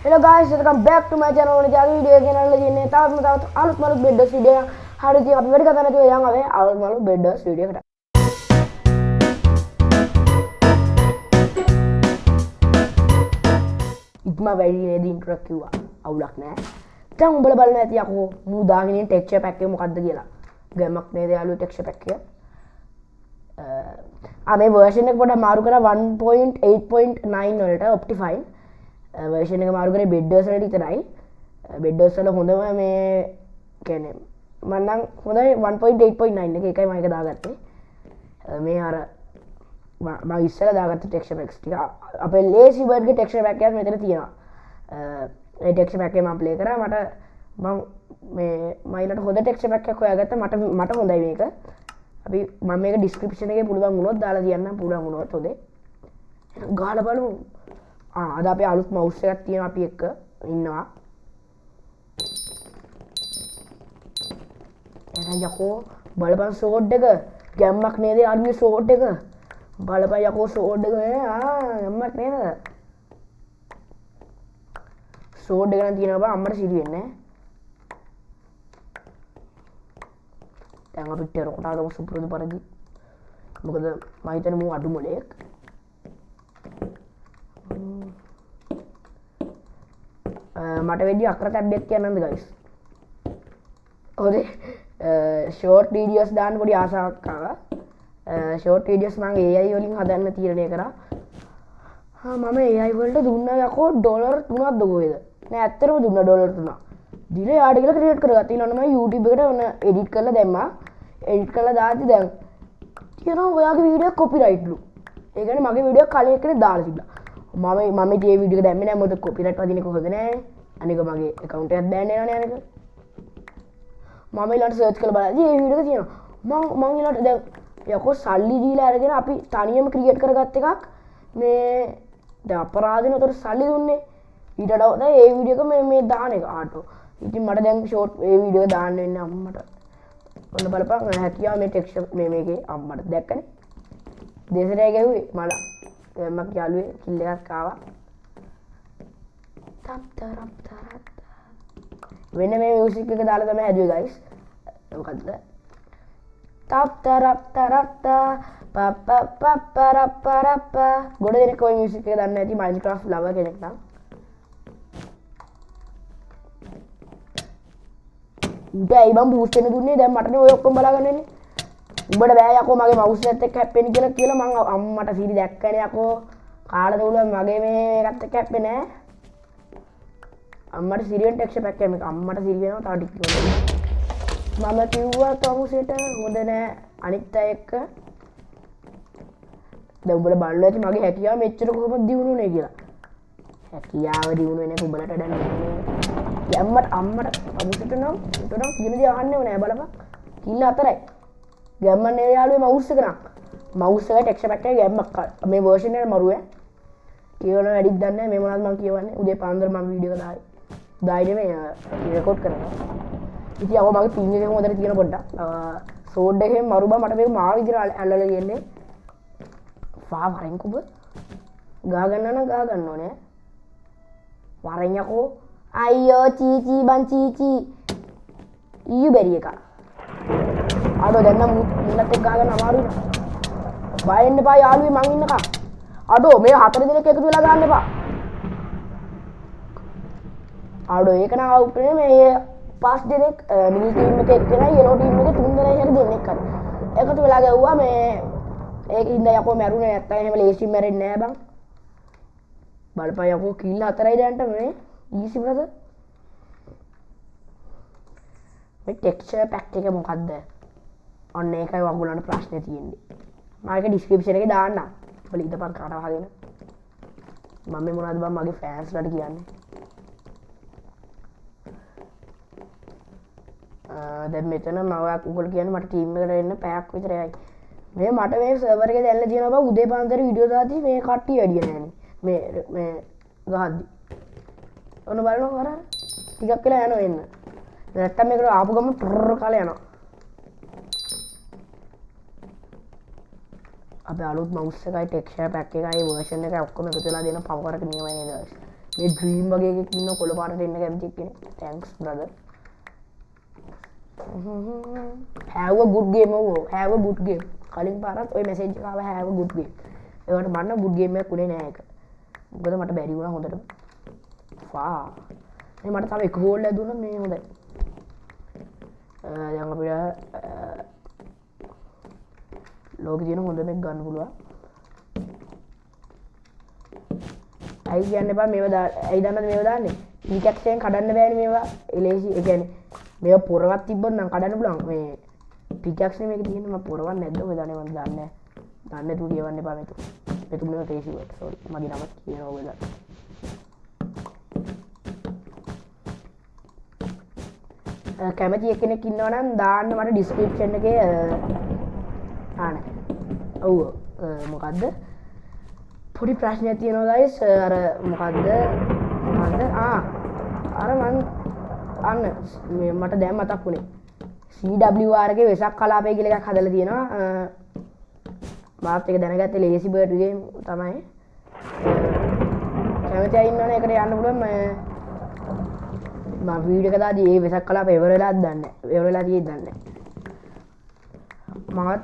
Hello guys, welcome back to my channel. Ini jadi video channel lagi ini. Tahu alus malu beda video. Hari ini apa kata nanti yang apa? Alus malu beda video kita. Igma very ini di intro kiwa. Awalak na. Tang bala nanti aku mudah ini texture pack yang muka degi lah. Gamak nih dia alu texture pack ya. Ame version එක පොඩ මාරු කරා 1.8.9 වලට Optifine version එක මාරු කරේ Bedwars වලට විතරයි. Bedwars වල හොඳම මේ කියන්නේ මම නම් හොඳයි 1.8.9 එක එකයි මම එක දාගත්තේ. මේ අර මම ඉස්සෙල්ලා දාගත්ත texture packs ටික අපේ lazy bird ගේ texture pack එකක් මෙතන තියෙනවා. ඒ texture pack එක මම play කරා මට මම මේ මයිලට හොඳ texture pack එකක් හොයාගත්තා මට හොඳයි මේක. අපි මම මේක ඩිස්ක්‍රිප්ෂන් එකේ පුළුවන් වුණොත් දාලා තියන්නම් පුළුවන් වුණොත් හොඳේ. ගාලා බලමු. අද අපි අලුත් මවුස් එකක් තියෙනවා අපි එක්ක ඉන්නවා. එහෙනම් යකෝ බලපන් ෂෝට් එක ගැම්මක් නේද අනිත් ෂෝට් එක. බලපන් යකෝ ෂෝට් එක ගැම්මක් නේද? ෂෝට් එක නම් තියෙනවා බා අම්මට සිරි වෙන්නේ නැහැ. දැන් අපි ටෙරකොට ආවම සුපුරුදු පරිදි මොකද මම හිතන්නේ මූ අඩු මොලේක් මට වෙඩි අක්‍ර ටැබ්යක් කියන්නද ගයිස් හොඳේ ෂෝට් වීඩියෝස් දාන්න පොඩි ආසාවක් ආවා ෂෝට් වීඩියෝස් මම AI වලින් හදන්න තීරණය කරා මම AI වලට දුන්නා යකෝ ඩොලර් 3ක්ද කොහෙද නෑ ඇත්තටම දුන්නා ඩොලර් 3ක් දිනේ ආඩ කියලා ක්‍රියේට් කරගත්තා ඊළඟ මම YouTube එකට ඔන්න එඩිට් කරලා දැම්මා එඩිට් කරලා දාද්දි දැන් කියනවා ඔයාගේ වීඩියෝ කොපිරයිට්ලු ඒ කියන්නේ මගේ වීඩියෝ කලින් එකනේ දාලා තිබ්බා මම මේ වීඩියෝ එක දැම්මේ නැහැ මොකද කොපිරයිට් වදින එක හොඳ නැහැ අනික මගේ account එකත් බෑන් වෙනවනේ අනික මම ඊළඟට සර්ච් කරලා බලද්දි මේ වීඩියෝ එක තියෙනවා මම ඊළඟට දැන් යකෝ සල්ලි දීලා අරගෙන අපි තනියම ක්‍රියේට් කරගත්ත එකක් මේ දැන් අපරාධනේ උතර සල්ලි දුන්නේ ඊට වඩා හොඳයි මේ වීඩියෝ එක මේ දාන එක ආටෝ ඉතින් මට දැන් ෂෝට් මේ වීඩියෝ එක දාන්න වෙන්නේ අම්මට ඔන්න බලපන් හැකියාව මේ ටෙක්ස්චර් මේකේ අම්මට දැක්කනේ දෙසරේ ගැහුවේ මල මම යාළුවේ කිල් එකක් ආවා වෙන මේ මියුසික් එක දාලා තමයි හැදුවේ ගයිස් මොකද්ද පප්පරප්පරප්පරප්ප ගොඩ දෙනෙක් ඔය මියුසික් එක දන්නේ නැති Minecraft lover කෙනෙක් නම් උඩයි මම බූස්ට් වෙන දුන්නේ දැන් මටනේ ඔය ඔක්කොම බලාගන්න වෙන්නේ උඹට බෑ යකෝ මගේ මවුස් එකත් එක්ක හැප්පෙන්න කියලා මම අම්මට සීරි දැක්කනේ යකෝ කාලද උල මගේ මේ එකත් එක්ක හැප්පෙන්නේ නැහැ අම්මට සීරියෙන් ටෙක්ස්චර් පැක් එකක් මේක අම්මට සීරි වෙනවා තව ටිකක් මම කිව්වා තමුසෙට හොඳ නෑ අනිත් අය එක්ක දැන් උඹට බලන්න ඇති මගේ හැකියාව මෙච්චර කොහොමද දියුණුනේ කියලා හැකියාව දියුණු වෙන්නේ උඹලට දැන් යම්මට අම්මට අමුසට නම් උටනම් කියන දේ අහන්නේව නෑ බලපන් කිල්ල හතරයි ගැම්මන්නේ යාළුවේ මවුස් එක නම් මවුස් එකේ ටෙක්ස්චර් පැක් එකේ ගැම්මක් මේ version එක මරුවේ කියවන වැඩික් දන්නේ නෑ මේ මොනවද මම කියවන්නේ උදේ පාන්දර මම වීඩියෝ එක දායි මේ රෙකෝඩ් කරනවා ඉතින් අව මගේ පින් එකේ හොඳට තියෙන පොඩ්ඩක් සෝඩ් එකේ මරු බා මට මේක මාව විදිහට ඇල්ලලා කියන්නේ වා වරෙන් කුබ ගා ගන්නවා නම් ගා ගන්න ඕනේ වරෙන් යකෝ අයියෝ චීචී බං චීචී ඊයු බැරි එක අඩෝ දැන් නම් මුන්නත් එක්ක ගහගන්න අමාරුයි නේ බය වෙන්න එපා යාළුවේ මං ඉන්නකම් අඩෝ මේ හතර දිනක එකතු වෙලා ගන්න එපා අඩෝ ඒක නම් අවුට් නේ මේ පස් දිනක් නිල් ටීම් එකේ එක්කෙනයි යෙලෝ ටීම් එකේ තුන් දෙනා හරි දෙන්නෙක් හරි එකතු වෙලා ගැව්වා මේ ඒකින්ද යකෝ මැරුනේ නැත්තම් එහෙම ලේසි මැරෙන්නේ නෑ බං බලපන් යකෝ කිල්ල හතරයි දැන්ට මේ easy brother මේ ටෙක්ස්චර් පැක් එක මොකද්ද ඔන්න ඒකයි වගුලන්න ප්‍රශ්නේ තියෙන්නේ මම ඒක ඩිස්ක්‍රිප්ෂන් එකේ දාන්නම් ඔබ ඉදපන් කාට වහගෙන මම මේ මොනවද බං මගේ ෆෑන්ස්ලාට කියන්නේ දැන් මෙතන මම ඔයගොල්ලෝ කියන්නේ මට ටීම් එකට එන්න පැයක් විතර යයි මේ මට මේ සර්වර් එකේ දැල්ලා තියෙනවා බං උදේ පාන්දර වීඩියෝ දාද්දි මේ කට්ටිය වැඩි නෑනේ මේ ගහද්දි ඔන්න බලනවා කරා ටිකක් වෙලා යනවා එන්න නැත්තම් මේකට ආපු ගම ටර් කාලේ යනවා අපේ අලුත් මවුස් එකයි ටෙක්ස්චර් පැක් එකයි version එකයි ඔක්කොම එකතු වෙලා දෙන පවර් එක නියමයි නේද මේ ඩ්‍රීම් වගේ එකක් ඉන්න කොළ පාටට එන්න කැමති කෙනෙක්. thanks brother. have a good game O have a good game. කලින් පාරත් ඔය මැසේජ් එක ආවා have a good game. ඒකට මන්න good game එකක් උනේ නෑ ඒක. මොකද මට බැරි වුණා හොඳට. වා. මේ මට තව එක ගෝල් එකක් දුන්නා මේ හොඳයි. දැන් අපිට ලෝකේ තියෙන හොඳ මේක ගන්න පුළුවන්. අයි කියන්න එපා මේවා ඇයි දන්නද මේවා දාන්නේ? පිකැක්සෙන් කඩන්න බෑනේ මේවා. එලේසි ඒ කියන්නේ මේවා පොරවක් තිබ්බොත් නම් කඩන්න පුළුවන්. මේ පිකැක්ස් නේ මේක තියෙන්නේ මම පොරවක් නැද්ද ඔය දන්නේ මම දන්නේ නැහැ. දන්නේ නැතුව කියවන්න එපා මෙතු. මෙතු මේවා ක්‍රේසි වර්ඩ්. සෝරි. මගේ නමත් කියනවා ඔයලා. කැමති කෙනෙක් ඉන්නවා නම් දාන්න මට ඩිස්ක්‍රිප්ෂන් එකේ ආනේ. ඔව් මොකද්ද? පොඩි ප්‍රශ්නයක් තියෙනවා guys. අර මොකද්ද? අර මං අන්න මට දැන් මතක් වුණේ. CWR එකේ වෙසක් කලාපය කියලා එකක් හදලා තියෙනවා. මාත් එක දැනගත්තේ ලේසි බර්ඩ් ගේම් තමයි. කැමති අය ඉන්නවනේ ඒකට යන්න පුළුවන්. මම වීඩියෝ එක දාදී ඒ වෙසක් කලාපය ඉවර වෙලාද දන්නේ නැහැ. ඉවර වෙලා තියෙද්ද දන්නේ නැහැ.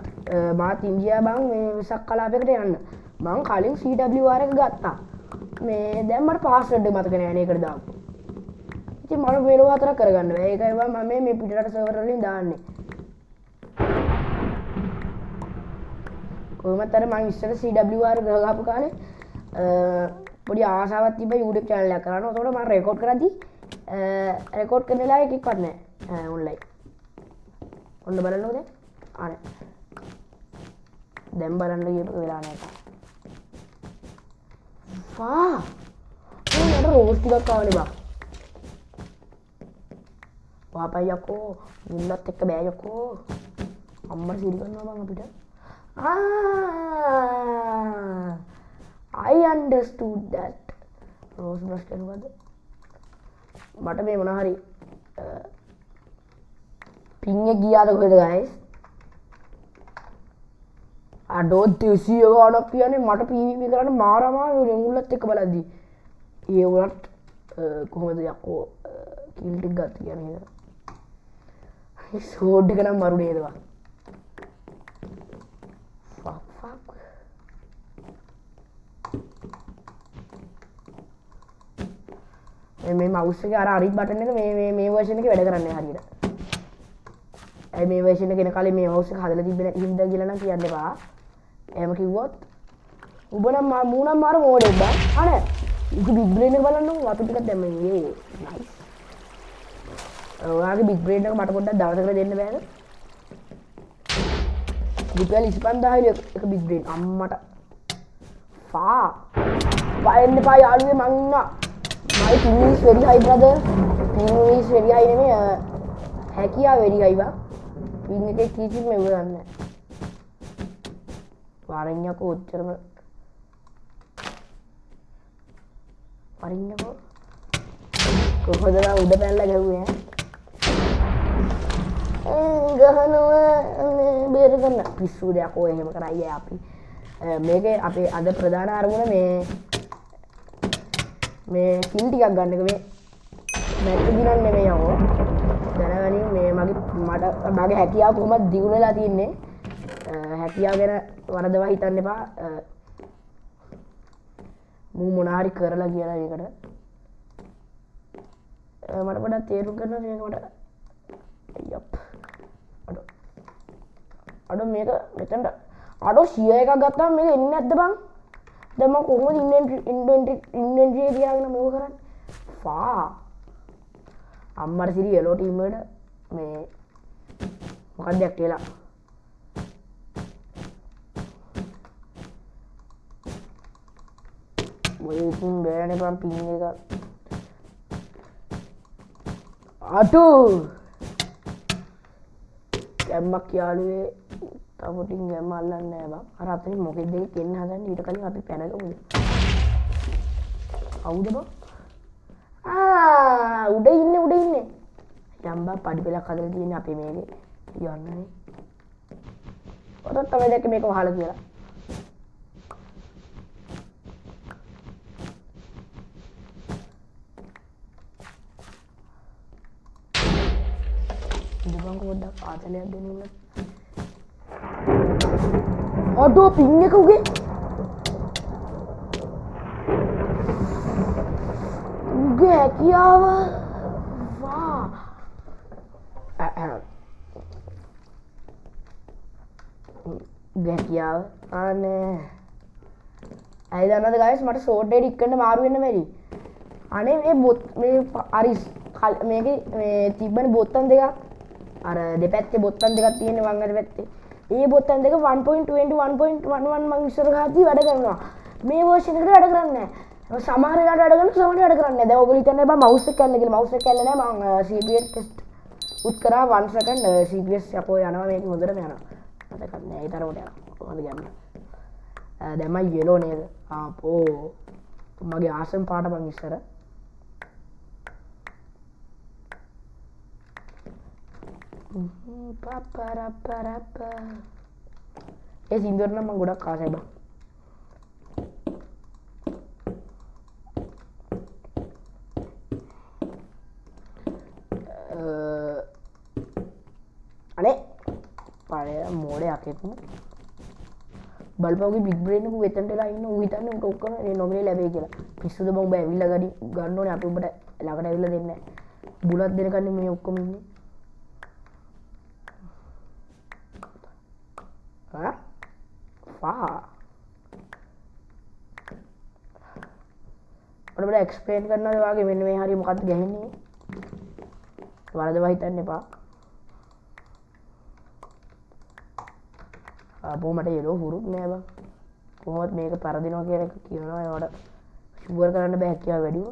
මාත් ඉන්දියා බං මේ වෙසක් කලාපයකට යන්න. මං කලින් CWR එක ගත්තා. මේ දැන් මට පාස්වර්ඩ් එක මතක නෑ නේ ඒකට දාපු. ඉතින් මම වෙලව හතරක් කරගන්න බෑ. ඒකයි මම මේ පිටරට සර්වර් වලින් දාන්නේ. කොහොමද අර මම ඉස්සර CWR ගහපු කාලේ පොඩි ආසාවක් තිබ්බ YouTube channel එකක් කරන්න. ඒතකොට මම රෙකෝඩ් කරද්දි රෙකෝඩ් කරන වෙලාවේ එකක්වත් නෑ ඔන්ලයින්. ඔන්න බලන්නකෝ දැන්. ආනේ. දැන් බලන්න ගියපු වෙලා නෑ තා. වා! මට රෝස් ටිකක් ආවනේ බා. වාපයි යකෝ මුල්ලත් එක්ක බෑ යකෝ. අම්මට සිරි කරනවා බං අපිට. I understood that. Rose brush කරනවද? මට මේ මොනවා හරි පින් එක ගියාද කොහෙද guys? අඩෝ 200 ගාණක් කියන්නේ මට PVP කරන්න මාරමාරුනේ මුල්ලත් එක්ක බලද්දි. ඒ වුණත් කොහොමද යකෝ කිල් ටික ගත්ත කියන්නේ. ඒ සෝඩ් එක නම් මරු නේද වා. fuck. මේ mouse එකේ අර අරිත් බටන් එක මේ version එකේ වැඩ කරන්නේ හරියට. ඒ මේ version එක එන කාලේ මේ mouse එක හදලා තිබ්බේ නැති හින්දා කියලා නම් කියන්න එපා. එහෙම කිව්වොත් උඹ නම් මූණම් මාර මොඩෙක් බං. අනේ ඉති big brain එක බලන්නකෝ අපි ටිකක් දැම්ම ඉන්නේ. nice. ඔයාගේ big brain එක මට පොඩ්ඩක් දවසකට දෙන්න බෑද? රුපියල් 25000 එක big brain අම්මට. වයන්න එපා යාළුවේ මං ඉන්නවා. my ping is very high brother. ping is very high නෙමෙයි හැකියාව very high බං. ping එකේ කීකින් මෙව ගන්න. වරින්යකෝ උච්චරම වරින්යකෝ කොහොමද උඩ පැනලා ගැහුවේ ගහනවා බේර ගන්න පිස්සු දෙයක් ඔය එහෙම කරයි අපි මේකේ අපේ අද ප්‍රධාන අරමුණ මේ කිල් ටිකක් ගන්න එක මේ මැච් දිනන්නේ නෙමෙයි යකෝ දැනගනින් මේ මගේ හැකියාව කොහොමද දියුණු වෙලා තියෙන්නේ හැකියාව ගැන වරදවා හිතන්න එපා මූ මොනවා හරි කරලා කියලා ඒකට මට පොඩ්ඩක් තේරුම් ගන්න මේක මට යප් අඩෝ මේක මෙතනට අඩෝ 100 එකක් ගත්තාම මේක එන්නේ නැද්ද බං දැන් මම කොහොමද ඉන්වෙන්ටරි එක තියාගෙන මේක කරන්නේ අම්මර සිරි යලෝ ටීම් එකට මේ මොකක්ද කියලා waiting බෑනේ බං පින් එක අටෝ ගැම්මක් යාළුවේ තවටින් ගැම්ම අල්ලන්නේ නැහැ බං අර අතනින් මොකෙද දෙකක් එන්න හදන්නේ ඊට කලින් අපි පැනගමුද කවුද බං උඩ ඉන්නේ යම්බා පඩි පෙලක් හදලා තියෙන්නේ අපේ මේකේ යන්නනේ ඔතන තමයි දැක්කේ මේක වහලා කියලා ඉඳපන් පොඩ්ඩක් ආතලයක් දෙන්න. අඩෝ පින් එක උගේ. උගේ හැකියාව වා. ගැකියාව අනේ ඇයි දන්නවද guys මට ෂෝට් ඩේට් ඉක්කන්න මාරු වෙන්න බැරි අනේ මේ බොත් මේ අරිස් මේකේ මේ තිබ්බනේ බොත්තම් දෙකක් අර දෙපැත්තේ බොත්තම් දෙකක් තියෙන වම් අත පැත්තේ ඒ බොත්තම් දෙක 1.20 1.11 මම ඉස්සර ගහද්දි වැඩ කරනවා මේ version එකට වැඩ කරන්නේ නැහැ සමහර වෙලාවට වැඩ කරනවා සමහර වැඩ කරන්නේ නැහැ දැන් ඔයගොල්ලෝ හිතන්නේ බා mouse එක කැල්ල කියලා mouse එක කැල්ල නැහැ මම CPS test උත් කරා 1 second CPS යකෝ යනවා මේක හොඳටම යනවා මතකත් නෑ ඒ තරමට යනවා කොහොමද ගන්නේ දැන් මම yellow නේද ආපෝ මගේ ආසම් පාට මං ඉස්සර පපරපරප ඒ සින්දුවට නම් මම ගොඩක් ආසයි බං අනේ පාරේ මොඩයක් එක්ක බලපංගේ බිග් බ්‍රේන් එක වෙතන්ට වෙලා ඉන්න ඌ හිතන්නේ උන්ට ඔක්කොම මේ නොමිනේ ලැබෙයි කියලා. පිස්සුද බං උඹ ඇවිල්ලා ගන්න ඕනේ අපි උඹට ළඟට ඇවිල්ලා දෙන්නේ නැහැ. බුලත් දෙනකන්නේ මේ ඔක්කොම ඉන්නේ. ආ? ෆා. ඔන්න බල එක්ස්ප්ලেইন කරනවා වාගේ මෙන්න මේ හරිය මොකද්ද ගහන්නේ. වරදවා හිතන්න එපා. අපෝ මට යලෝ හුරුත් නෑ බං කොහොමද මේක පරදිනවා කියලා එක කියනවා ඒවට ෂුගර් කරන්න බෑ කියලා වැඩිව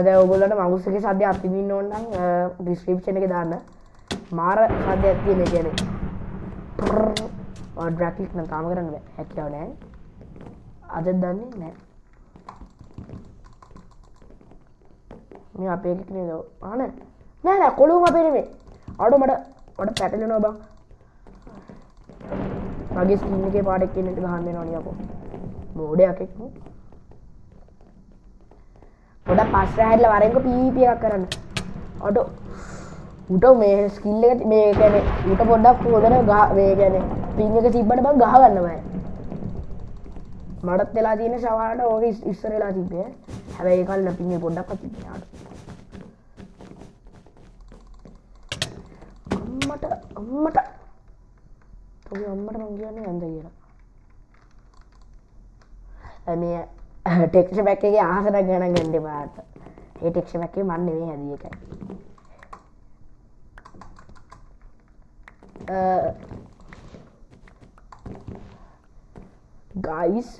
දැන් ඔයගොල්ලන්ට මවුස් එකේ සද්දයක් අත්විඳින්න ඕන නම් ඩිස්ක්‍රිප්ෂන් එකේ දාන්න මාර සද්දයක් තියෙන කියන්නේ ඩ්‍රැග් ක්ලික් නම් තාම කරන්න බෑ හැකියාව නෑ අද දන්නේ නෑ මේ අපේ එකක් නේද ආනේ නෑ නෑ කොළුම අපේ නෙමෙයි අඩෝ මට පැටලෙනවා බං මගේ ස්කින් එකේ පාට එක්කෙනෙක් ගහන්න වෙනවා නේ අපෝ මොඩයක් එක්ක පොඩක් පස්සේ හැදලා වරෙන්ක පීපී එකක් කරන්න අඩෝ උට මේ ස්කිල් එක මේ කියන්නේ උට පොඩ්ඩක් හොදන මේ කියන්නේ පින් එක තිබ්බට බං ගහ ගන්න බෑ මටත් වෙලා තියෙන සවාලට ඕක ඉස්සර වෙලා තිබ්බේ හැබැයි ඒ කාලේ පින් එක පොඩ්ඩක්වත් තිබ්බේ නෑ අම්මට ඔය අම්මට මං කියන්නේ නැන්ද කියලා මේ ටෙක්ස්චර් පැක් එකේ ආසනක් ගණන් ගන්න එපා ඒ ටෙක්ස්චර් පැක් එකේ මන් නෙමෙයි හැදී එකයි guys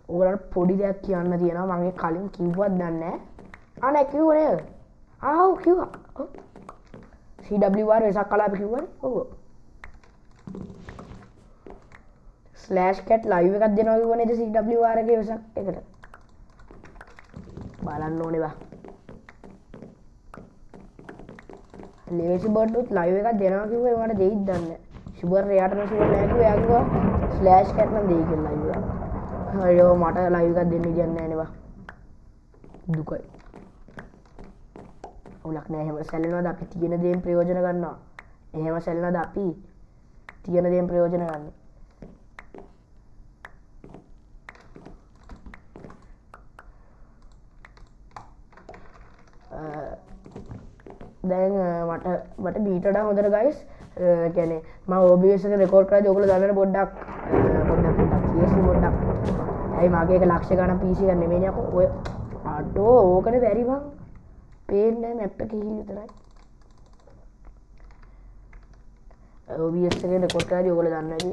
ඔයාලට පොඩි දෙයක් කියන්න තියෙනවා මම කලින් කිව්වත් දන්නේ නැහැ ආ නෑ කිව්වේ නේද ආව් කිව්වා CWR වෙසක් කලාප කිව්වනේ ඔව් /cat live එකක් දෙනවා කිව්වනේ නේද CWR එකේ වෙසක් එකට බලන්න ඕනේ බා ලේසි බර්ඩ් උත් live එකක් දෙනවා කිව්වා ඒවට දෙයිද දන්නේ නැහැ ෂුගර් එයාට නම් ෂුගර් නැහැ කිව්වා එයා කිව්වා /cat නම් දෙයි කියලා live එක අයියෝ මට live එකක් දෙන්න කියන්නේ නැහැ නේ බා දුකයි උලක් නෑ එහෙම සැලෙනවද අපි තියෙන දේෙන් ප්‍රයෝජන ගන්නවා එහෙම සැලෙනවද අපි තියෙන දේෙන් ප්‍රයෝජන ගන්න දැන් මට බීට වඩා හොඳට guys කියන්නේ මම OBS එක රෙකෝඩ් කරද්දී ඔයගොල්ලෝ දන්නවනේ පොඩ්ඩක් CS පොඩ්ඩක් ඇයි මගේ එක ලක්ෂ ගණන් PC එක නෙමෙයිනේ අපෝ ඔය අඩෝ ඕකනේ බැරි බං පේන්නේ මැප් එකේ විතරයි OBS එකේ රෙකෝඩ් කරද්දී ඔයගොල්ලෝ දන්නේ නැති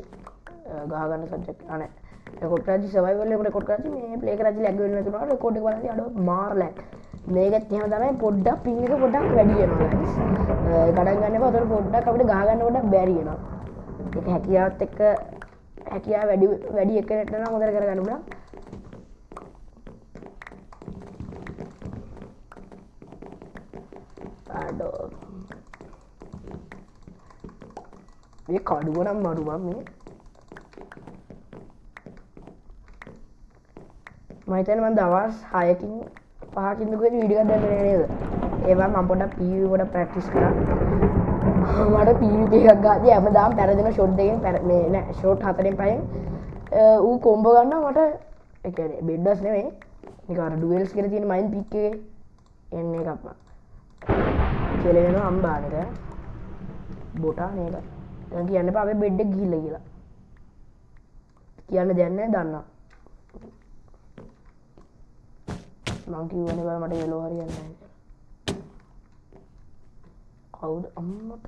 ගහ ගන්න සබ්ජෙක්ට් අනේ රෙකෝඩ් කරද්දී සර්වයිවල් එක රෙකෝඩ් කරද්දී මේ ප්ලේ කරද්දී ලැග් වෙන්නේ නැතුනවා රෙකෝඩ් එක බලද්දී අඩෝ මාර ලැග් මේකත් එහෙම තමයි පොඩ්ඩක් පින් එක පොඩ්ඩක් වැඩි වෙනවා guys ගණන් ගන්න එපා උතර පොඩ්ඩක් අපිට ගහ ගන්න පොඩ්ඩක් බැරි වෙනවා ඒක හැකියාවත් එක්ක හැකියාව වැඩි එකකට නම් හොඳට කරගන්න උනා අඩෝ මේ කඩුව නම් මරු බං මේ මම හිතන්නේ මම දවස් 6කින් 5කින් දුකේ වීඩියෝ එකක් දැම්මේ නේද? ඒවා මම පොඩ්ඩක් PvP පොඩ්ඩක් ප්‍රැක්ටිස් කරා. මට PvP එකක් ගාදී හැමදාම පෙරදෙන ෂොට් දෙකෙන් මේ නෑ ෂොට් 4න් 5න් ඌ කොම්බෝ ගන්නවා මට ඒ කියන්නේ බෙඩ්ඩස් නෙමෙයි. නික අර ඩුවෙල්ස් කියලා තියෙන මයින් පික් එකේ එන්නේ එකක් මම. කියලා වෙනවා අම්බානක. බොටා නේද? දැන් කියන්න එපා අපේ බෙඩ් එක ගිහිල්ලා කියලා. කියන්න දෙයක් නැහැ දන්නවා. මං කිව්වනේ බෑ මට යෙලෝ හරියන්නේ නැහැ කියලා. කවුද අම්මට?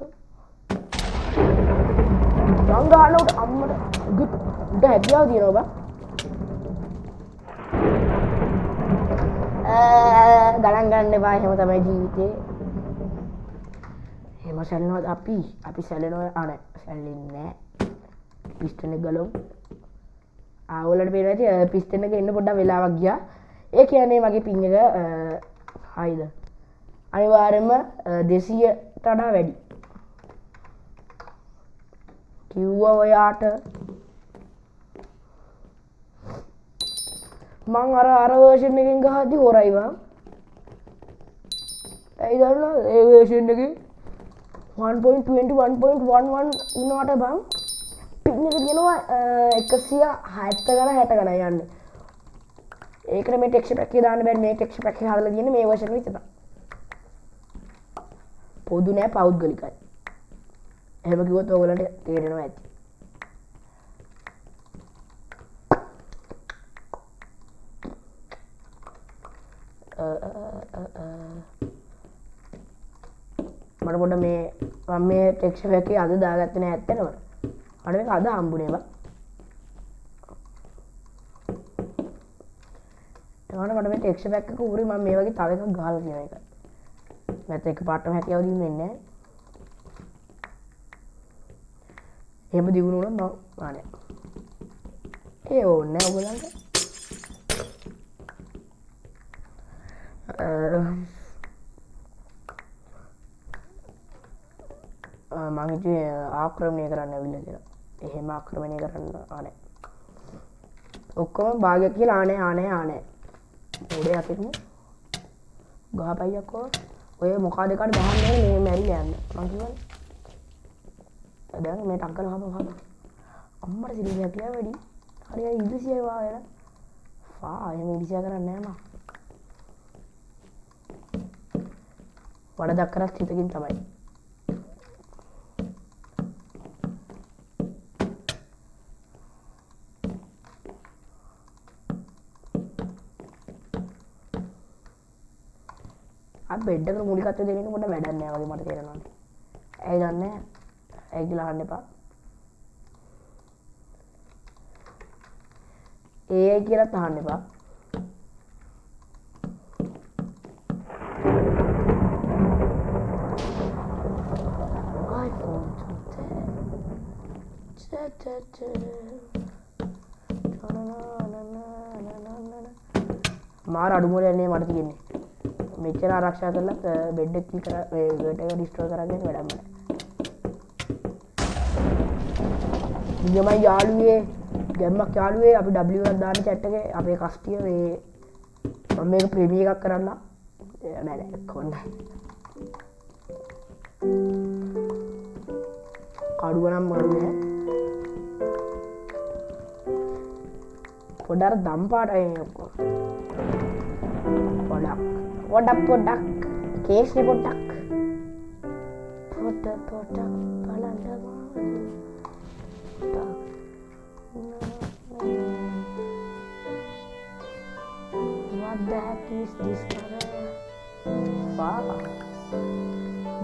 මං ගහනකොට අම්මට උඩ හැදියාව දිනනවා බා. ගණන් ගන්න එපා එහෙම තමයි ජීවිතේ. එහෙම සැලෙනවද අපි සැලෙනවා අනේ සැලෙන්නේ නැහැ. පිස්ටන් එක ගලමු. ආවලට පේනවා ඇති පිස්ටන් එක ඉන්න පොඩ්ඩක් වෙලාවක් ගියා. ඒ කියන්නේ මගේ පින් එක හයිද අනිවාර්යයෙන්ම 200ට වඩා වැඩි. කිව්වා ඔයාට මං අර වර්ෂන් එකෙන් ගහද්දි හොරයි වා. ඇයි දන්නවද ඒ වර්ෂන් එකේ 1.20 1.11 වුණාට බං පින් එක කියනවා 170 ගණන් 60 ගණන් යන්නේ. ඒකට මේ ටෙක්ස්චර් පැක් එක දාන්න බැරි මේ ටෙක්ස්චර් පැක් එක හදලා තියෙන්නේ මේ වර්ෂන් එක විතරයි. පොදු නෑ පෞද්ගලිකයි. එහෙම කිව්වොත් ඔයගලන්ට තේරෙනවා ඇති. මට පොඩ්ඩ මේ මම මේ ටෙක්ස්චර් පැක් එක අද දාගත්තේ නෑ ඇත්තටම. අනේ මේක අද හම්බුනේ බා. එතකොට මට මේ ටෙක්ස්චර් පැක් එක උරි මම මේ වගේ තව එකක් ගහලා තියෙන එක. නැත්නම් එක පාටම හැකියාව දින්නේ නැහැ. එහෙම දිනුනොත් මම ආනේ. ඒ ඕනේ ඔයගලන්ට. මම හිතුවේ ආක්‍රමණය කරන්න ඇවිල්ලා කියලා. එහෙම ආක්‍රමණය කරන්න ආනේ. ඔක්කොම භාගයක් කියලා ආනේ. උඩේ යකින් ගහපයියකෝ ඔය මොකද එකට ගහන්නේ මේ මැරිලා යන්න මං කියවනේ දැන් මේ ටක්කල හම අම්මට සිරියක් කියලා වැඩි හරිය ඉදිසියයි වාගෙන එහෙම ඉදිසිය කරන්නේ නැහැ මම වඩ දක්කරත් හිතකින් තමයි බෙඩ් එකට මූලිකත්වය දෙන එක පොඩ්ඩක් වැඩක් නෑ වගේ මට තේරෙනවා. ඇයි දන්නේ? ඇයි කියලා අහන්න එපා. ඒ කියලා අහන්න එපා. iPhone මාර අඩුමෝලයක් නේ මට තියෙන්නේ. මෙච්චර ආරක්ෂා කරලත් බෙඩ් එක කිල් කර ඒ ගේට් එක ඩිස්ට්‍රොයි කරගෙන වැඩක් නැහැ. නියමයි යාළුවේ ගැම්මක් යාළුවේ අපි W එකක් දාන්න chat එකේ අපේ කස්ටිය මේ මම මේක ප්‍රීමියම් එකක් කරන්න නෑ කොහොමද කඩුව නම් මරුනේ පොඩ්ඩක් දම් පාටයි ඔක්කොම පොඩක් කේස්නේ පොඩ්ඩක් බලන්න what the heck is this wow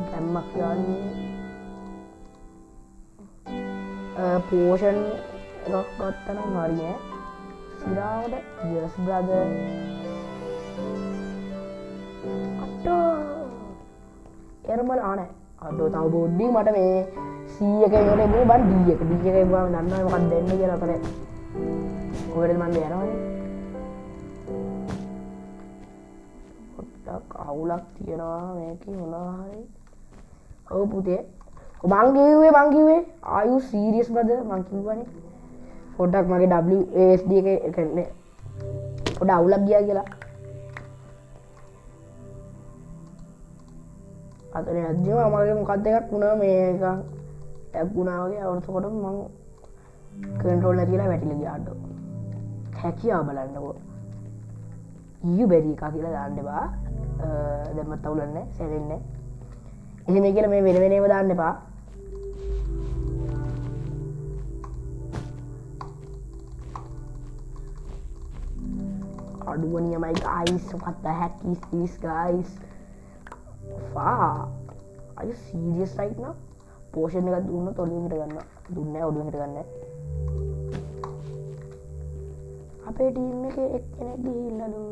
ගැම්මක් යාළුවේ පෝෂන් එකක් ගත්තා නම් හරියයි සිරාවට yes brother එරමල ආනේ අඩෝ තව බොඩ්ඩි මට මේ C එකේ එකට එන්නේ බන් D එක එවුවාම දන්නවා මොකක්ද දෙන්න කියලා අපේ ඔයරෙද මන් යනවනේ පොඩ්ඩක් අවුලක් තියනවා මේකේ මොනවා හරි ඔව් පුතේ මං කිව්වේ are you serious brother මං කිව්වනේ පොඩ්ඩක් මගේ WASD එකේ කියන්නේ පොඩ්ඩ අවුලක් ගියා කියලා අතන ඇද්දිම අමගේ මොකක්ද එකක් වුණා මේ එක ඇක්ුණා වගේ අවුරතකොට මං කන්ට්‍රෝල් නැතිලා වැටිල ගියාඩෝ හැකියාව බලන්නකෝ ඊයු බැරි එකා කියලා දාන්නවා දැම්මත් අවුලන්න සැරෙන්න එහෙම කියලා මේ වෙන වෙනම දාන්න එපා අඩුවනියමයි guys what the heck is this guys are you serious right now portion එකක් දුන්නොත් ඔළුවෙන් හිට ගන්න දුන්නේ නැහැ ඔළුවෙන් හිට ගන්න අපේ ටීම් එකේ එක්කෙනෙක් ගිහිල්ලාලු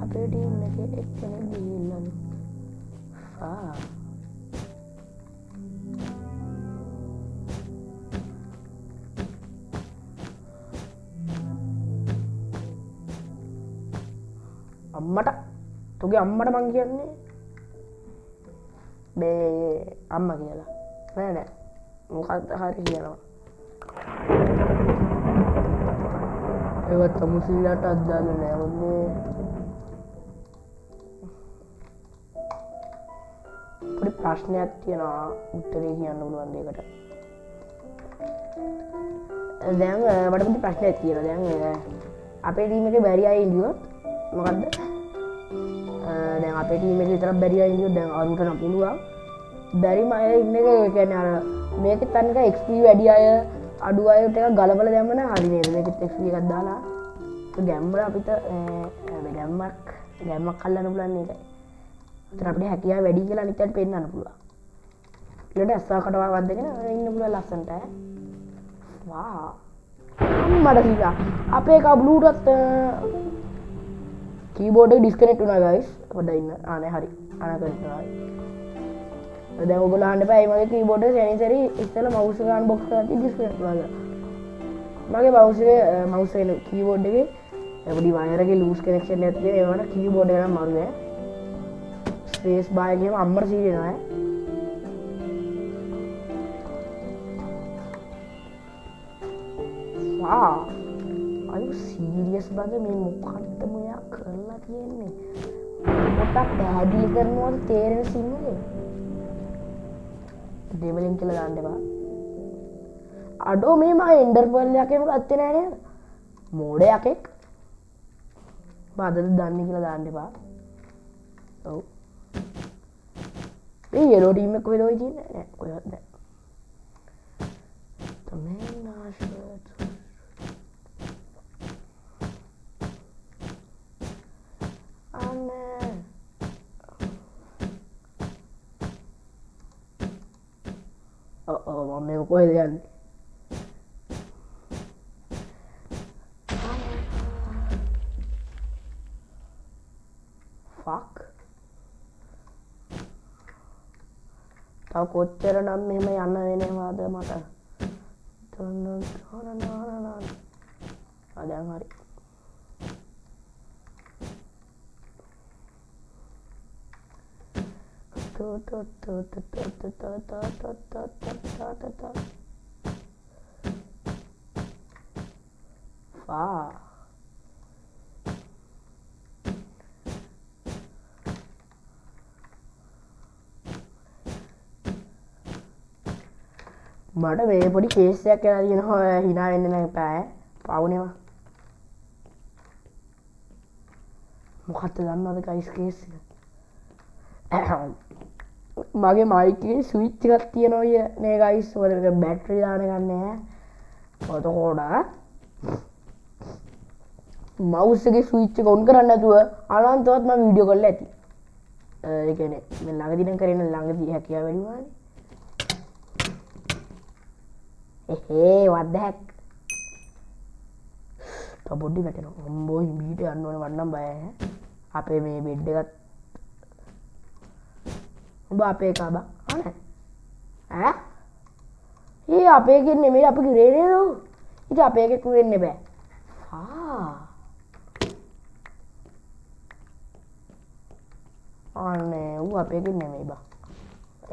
අපේ ටීම් එකේ එක්කෙනෙක් ගිහිල්ලාලු අම්මට තුගේ අම්මට මං කියන්නේ මේ අම්මා කියලා නෑ නෑ මොකක්ද හරි කියනවා ඒවත් මුස්ලිම්ලාට අදාළ නෑ මොන්නේ පොඩි ප්‍රශ්නයක් තියෙනවා උත්තරේ කියන්න පුළුවන් දෙයකට දැන් මට පොඩි ප්‍රශ්නයක් තියෙනවා දැන් අපේ ටීම් එකේ බැරි අය ඉඳියොත් මොකද්ද දැන් අපේ ටීම් එකේ විතරක් බැරි අය ඉඳියොත් දැන් අරුට නම් පුළුවන් බැරිම අය ඉන්න එක කියන්නේ අර මේකෙත් අනික XP වැඩි අය අඩු අයට එක ගලපලා දැම්ම නම් හරි නේද මේකෙත් XP එකක් දාලා ගැම්මල අපිට ගැම්මක් අල්ලන්න පුළුවන් මේකයි. ඒතර අපිට හැකියාව වැඩි කියලා අනිත් අයට පෙන්නන්න පුළුවන්. ඊළඟට ඇස්සා කටවා වද්දගෙන ඉන්න පුළුවන් ලස්සනට ඈ. වා. අම්මඩ කිලා අපේ කා බ්ලූටත් කීබෝඩ් එක ඩිස්කනෙක්ට් වුණා guys. පොඩ්ඩක් ඉන්න. ආනේ හරි. අනකනෙක්ට් වුණා. දැන් ඔයගොල්ලෝ අහන්න එපා මේ මගේ කීබෝඩ් එක සෙනිසරි ඉස්සෙල්ලා මවුස් එක අන්බොක්ස් කරලා ඩිස්කනෙක්ට් වුණා කියලා. මගේ මවුස් එකේ කීබෝඩ් එකේ පොඩි වයර් එකේ ලූස් කනෙක්ෂන් එකක් තියෙන ඒවට කීබෝඩ් එක නම් මරු නෑ. ස්පේස් බාර් එකේම අම්මර සීරිනවා ඈ. are you serious brother මේ මොකක්ද මෙයා කරලා තියෙන්නේ මොකක් පැහැදිලි කරනවද තේරෙන සිංහලේ දෙමළෙන් කියලා දාන්න එපා අඩෝ මේ මම එන්ඩර් පර්ල් යකේම ගත්තේ නෑ නේද මෝඩ යකෙක් බාදද දන්නේ කියලා දාන්න එපා ඔව් මේ යෙලෝ ටීම් එක කොහෙද ඔය තියෙන්නේ නෑ කොහෙවත් නෑ තමයි නාෂත් මම කොහෙද යන්නේ ෆක් තව කොච්චර නම් මෙහෙම යන්න වෙනවද මට දැන් හරි මට මේ පොඩි කේස් එකක් කියලා තියෙනවා hina වෙන්න නෑ පෑ පවුනේවා මොකක්ද දන්නවද ගයිස් කේස් එක මගේ මයික් එකේ ස්විච් එකක් තියෙනවා නේ ගයිස් ඔයාලට බැටරි දාන්න ගන්න ඔතකොට මවුස් එකේ ස්විච් එක ඔන් කරන්නේ නැතුව අනන්තවත් මම වීඩියෝ කරලා ඇති ඒ කියන්නේ මම ළඟදී නම් කරේ ළඟදී හැකියාව වැඩි වුණානේ Hey, what the heck? तो बॉडी बैठे ना हम वो मीट अन्नों ने वरना बाय है आपे में बेड का वो आपे का बा हाँ ना हैं ये आपे के ने मेरे आपे गिरे ने तो ये आपे के कुएं ने बे हाँ आने वो आपे के ने मेरे बा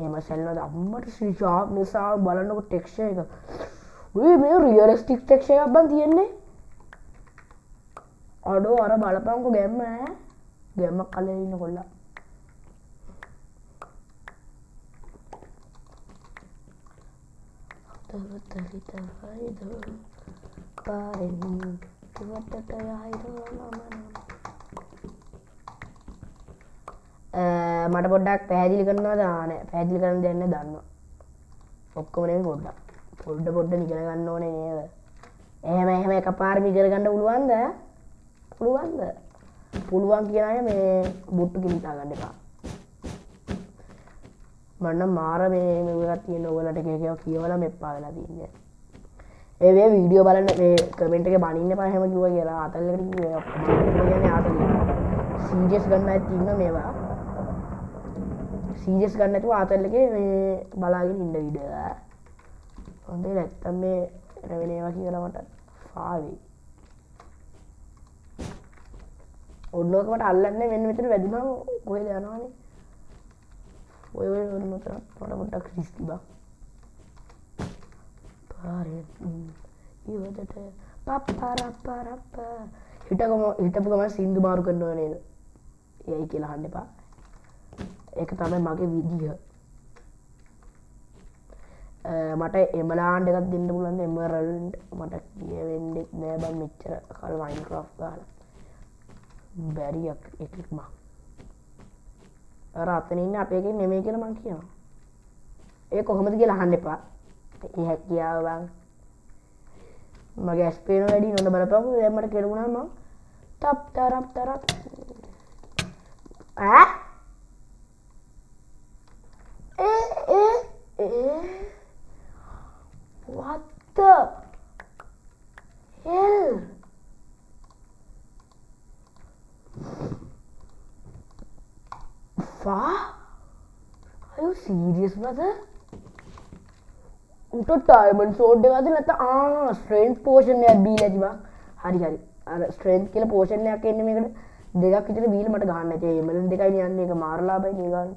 එම සැල්ලද අම්මට ශ්‍රීචාප් නිසා බලන්නකො ටෙක්ස්චර් එක. ඔය මේ රියලිස්ටික් ටෙක්ස්චර් එකක් බං තියෙන්නේ. අඩෝ අර බලපංකො ගැම්ම ඈ. ගැම්මක් කලේ ඉන්න කොල්ලා. තලිත හයිදෝ පාරෙන් කිවටට යයිදෝ මට පොඩ්ඩක් පැහැදිලි කරනවා නෑ පැහැදිලි කරන්න දෙන්න දන්නවා ඔක්කොම නෙමෙයි පොඩ්ඩ ඉගෙන ගන්න ඕනේ නේද එහෙම එකපාරම ඉගෙන ගන්න පුළුවන් කියන අය මේ බුට්ටු කිලිතා ගන්න එපා මන්න මාර මේ මෙවලක් තියෙන ඔයාලට කියවලා මෙප්පා වෙලා තින්නේ ඒ වීඩියෝ බලන්න මේ කමෙන්ට් එකේ බනින්න එපා එහෙම කිව්වා කියලා ආතල්ලකට කිව්වේ කියන්නේ ආතල්ල සීරියස් ගන්න අය තියෙන මේවා සීරියස් ගන්න නැතුව ආතල්ලකේ මේ බලාගෙන ඉන්න වීඩියෝ හොඳයි නැත්තම් මේ රැවෙන ඒවා කියලා මට ෆාවේ ඔන්නෝක මට අල්ලන්නේ මෙන්න මෙතන වැදුනම කොහෙද යනවනේ ඔය ඔන්න මට පොඩ්ඩක් රිස්කි බා පාරේ ඉවදට පප්පරප්පරප්ප හිටපු ගමන් සින්දු මාරු කරනව නේද එයි කියලා අහන්න එපා ඒක තමයි මගේ විදිය මට එමලාන්ඩ් එකක් දෙන්න පුළුවන් එමරල්ඩ් මට කියවෙන්නේ නෑ බං මෙච්චර කල් මයින්ක්‍රාෆ්ට් ගහලා බැරි එකක් මං අර අතන ඉන්න අපේ එකෙන් නෙමෙයි කියලා මං කියනවා ඒ කොහොමද කියලා අහන්න එපා ඒ හැකියාව බං මගේ ස්පේන වැඩි නෝන බලපන් දැන් මට කෙරුණා මං ටප් තරප් what the hell are you serious brother උට ඩයමන්ඩ් සෝඩ් එකක්ද නැත්නම් ස්ට්‍රෙන්ත් පෝෂන් එකක් බීලා තිබා හරි අර ස්ට්‍රෙන්ත් කියලා පෝෂන් එකක් එන්නේ මේකට දෙකක් විතර බීලා මට ගහන්න නැති ඒ එමලන් දෙකයි යන්නේ ඒක මාරලාභයි නේ ගන්න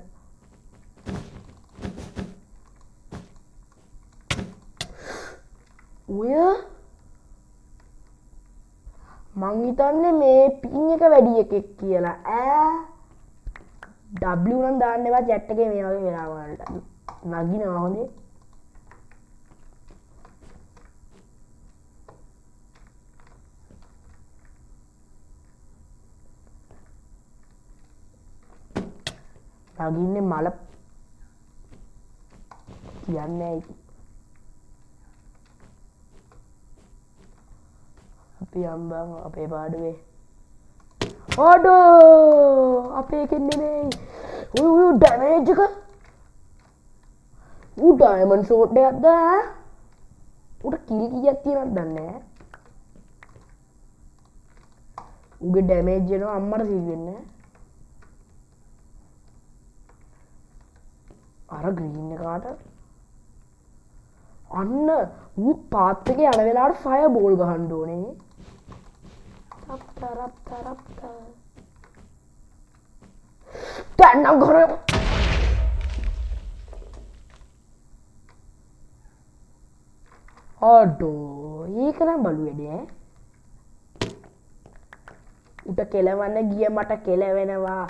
ඔය මං හිතන්නේ මේ පින් එක වැඩි එකෙක් කියලා W නම් දාන්න එපා chat එකේ මේ වගේ වෙලාව වලට නගිනවා හොඳේ නගින්නේ මල කියන්නේ අපි යම්බන් අපේ පාඩුවේ අඩෝ අපේ එකෙන් නෙමෙයි උ ඩැමේජ් එක උ ඩයමන්ඩ් ෂෝට් එකක්ද උට කිල් කීයක් තියෙනවද දන්නේ නැහැ උගේ ඩැමේජ් එනවා අම්මට සීල් වෙන්නේ අර ග්‍රීන් එකට අන්න ඌ පාත් එකේ යන වෙලාවට ෆයර් බෝල් ගහන්න ඕනේ තරප්ප දැන් නම් කරේ අඩෝ ඒක නම් බලු වැඩේ උට කෙලවන්න ගිය මට කෙලවෙනවා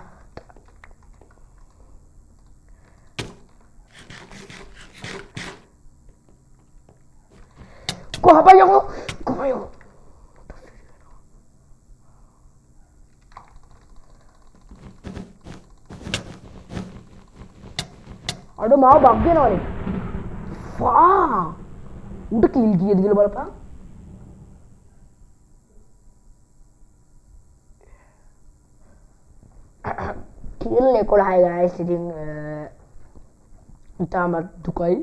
කොහොමයෝ අඩ මාව බග් වෙනවනේ වා උඩ කිල් කීයද කියලා බලපන් කිල් 11යි guys ඉතින් ඉතාමත් දුකයි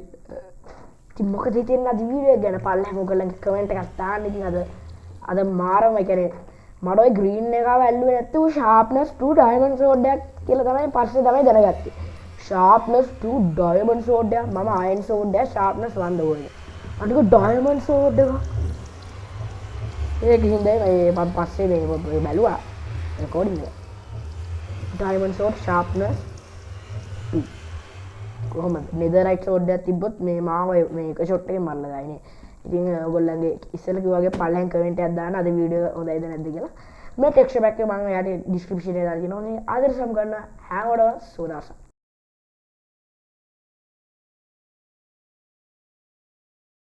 ඉතින් මොකද හිතෙන්නේ අද වීඩියෝ ගැන පල්ලෙහාම ඔයගොල්ලන්ගේ කමෙන්ට් එකක් දාන්න ඉතින් අද මාරම ඒ කියන්නේ මට ඔය ග්‍රීන් එකව ඇල්ලුවේ නැත්නම් sharpness 2 diamond sword එකක් කියලා තමයි පස්සේ තමයි දැනගත්තේ sharpness 2 diamond sword එක මම iron sword එක sharpness 1 දවෝනේ අනික diamond sword එක ඒක හින්දා මම පස්සේ මේ බැලුවා රෙකෝඩින් එක diamond sword sharpness 2 කොහොමද netherite sword එකක් තිබ්බොත් මේ මාව මේ එක shot එකේ මරලා දායිනේ ඉතින් ඔයගොල්ලන්ගේ ඉස්සෙල්ලා කිව්වා වගේ පළවෙනි කමෙන්ට් එකක් දාන්න අද වීඩියෝ හොඳයිද නැද්ද කියලා මේ ටෙක්ස්චර් පැක් එක මම එයාට ඩිස්ක්‍රිප්ෂන් එකේ දාලා තියෙනවා. ආදර සම් ගන්න හැමෝටම සුවදාසම්